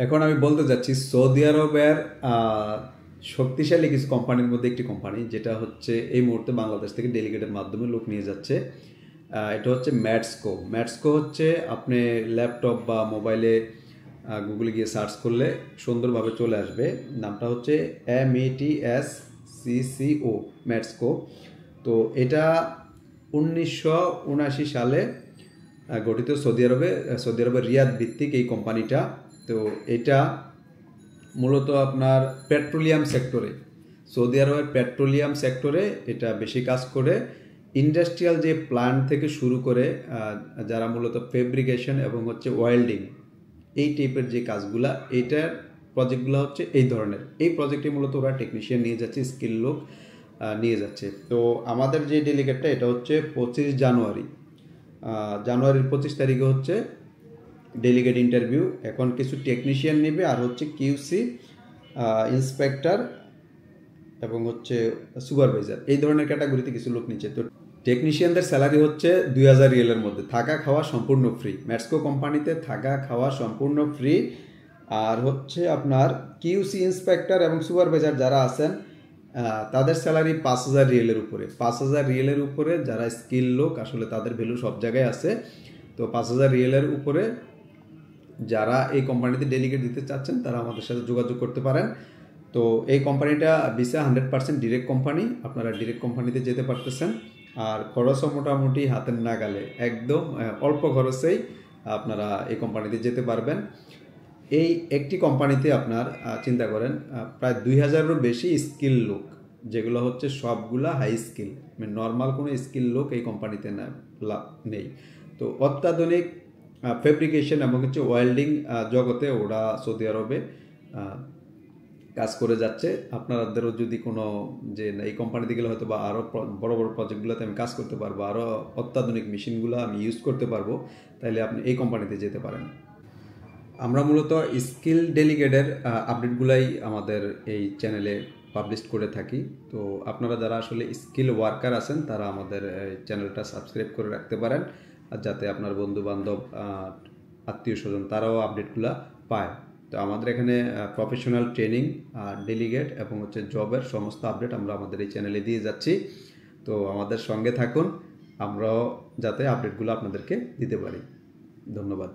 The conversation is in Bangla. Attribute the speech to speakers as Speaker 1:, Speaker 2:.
Speaker 1: এখন আমি বলতে যাচ্ছি সৌদি আরবের শক্তিশালী কিছু কোম্পানির মধ্যে একটি কোম্পানি, যেটা হচ্ছে এই মুহূর্তে বাংলাদেশ থেকে ডেলিগেটের মাধ্যমে লোক নিয়ে যাচ্ছে। এটা হচ্ছে ম্যাটসকো। ম্যাটসকো হচ্ছে আপনি ল্যাপটপ বা মোবাইলে গুগলে গিয়ে সার্চ করলে সুন্দরভাবে চলে আসবে। নামটা হচ্ছে METSCCO, ম্যাটসকো। তো এটা 1979 সালে গঠিত, সৌদি আরবের রিয়াদ ভিত্তিক এই কোম্পানিটা। তো এটা মূলত আপনার পেট্রোলিয়াম সেক্টরে, সৌদি আরবের পেট্রোলিয়াম সেক্টরে এটা বেশি কাজ করে। ইন্ডাস্ট্রিয়াল যে প্ল্যান্ট থেকে শুরু করে যারা মূলত ফেব্রিকেশন এবং হচ্ছে ওয়েল্ডিং এই টাইপের যে কাজগুলা, এইটার প্রজেক্টগুলো হচ্ছে এই ধরনের। এই প্রজেক্টে মূলত ওরা টেকনিশিয়ান নিয়ে যাচ্ছে, স্কিল লোক নিয়ে যাচ্ছে। তো আমাদের যে ডেলিগেটটা এটা হচ্ছে 25 জানুয়ারির 25 তারিখে হচ্ছে ডেলিগেট ইন্টারভিউ। এখন কিছু টেকনিশিয়ান নেবে, আর হচ্ছে কিউসি ইন্সপেক্টর এবং হচ্ছে সুপারভাইজার, এই ধরনের ক্যাটাগরিতে কিছু লোক নিচ্ছে। তো টেকনিশিয়ানদের স্যালারি হচ্ছে 2000 রিয়েলের মধ্যে, থাকা খাওয়া সম্পূর্ণ ফ্রি। ম্যাটসকো কোম্পানিতে থাকা খাওয়া সম্পূর্ণ ফ্রি। আর হচ্ছে আপনার কিউসি ইন্সপেক্টর এবং সুপারভাইজার যারা আছেন তাদের স্যালারি 5000 রিয়েলের উপরে। 5000 রিয়েলের উপরে যারা স্কিল লোক, আসলে তাদের ভ্যালু সব জায়গায় আছে। তো 5000 রিয়েলের উপরে যারা এই কোম্পানিতে ডেলিগেট দিতে চাচ্ছেন তারা আমাদের সাথে যোগাযোগ করতে পারেন। তো এই কোম্পানিটা ভিসা 100% ডিরেক্ট কোম্পানি, আপনারা ডিরেক্ট কোম্পানিতে যেতে পারতেছেন। আর খরচও মোটামুটি হাতের নাগালে, একদম অল্প খরচেই আপনারা এই কোম্পানিতে যেতে পারবেন। এই একটি কোম্পানিতে আপনার চিন্তা করেন প্রায় 2000-এরও বেশি স্কিল লোক, যেগুলো হচ্ছে সবগুলা হাই স্কিল, মানে নর্মাল কোনো স্কিল লোক এই কোম্পানিতে নেই। তো অত্যাধুনিক ফেব্রিকেশন এবং হচ্ছে ওয়েল্ডিং জগতে ওরা সৌদি আরবে কাজ করে যাচ্ছে। আপনাদেরও যদি কোনো যে এই কোম্পানিতে গেলে হয়তো বা আরও বড় বড় প্রজেক্টগুলোতে আমি কাজ করতে পারবো, আরও অত্যাধুনিক মেশিনগুলো আমি ইউজ করতে পারবো, তাহলে আপনি এই কোম্পানিতে যেতে পারেন। আমরা মূলত স্কিল ডেলিগেটের আপডেটগুলাই আমাদের এই চ্যানেলে পাবলিশ করে থাকি। তো আপনারা যারা আসলে স্কিল ওয়ার্কার আছেন তারা আমাদের চ্যানেলটা সাবস্ক্রাইব করে রাখতে পারেন, আর যাতে আপনার বন্ধু বান্ধব আত্মীয় স্বজন তারাও আপডেটগুলো পায়। তো আমাদের এখানে প্রফেশনাল ট্রেনিং, ডেলিগেট এবং হচ্ছে জবের সমস্ত আপডেট আমরা আমাদের এই চ্যানেলে দিয়ে যাচ্ছি। তো আমাদের সঙ্গে থাকুন, আমরাও যাতে আপডেটগুলো আপনাদেরকে দিতে পারি। ধন্যবাদ।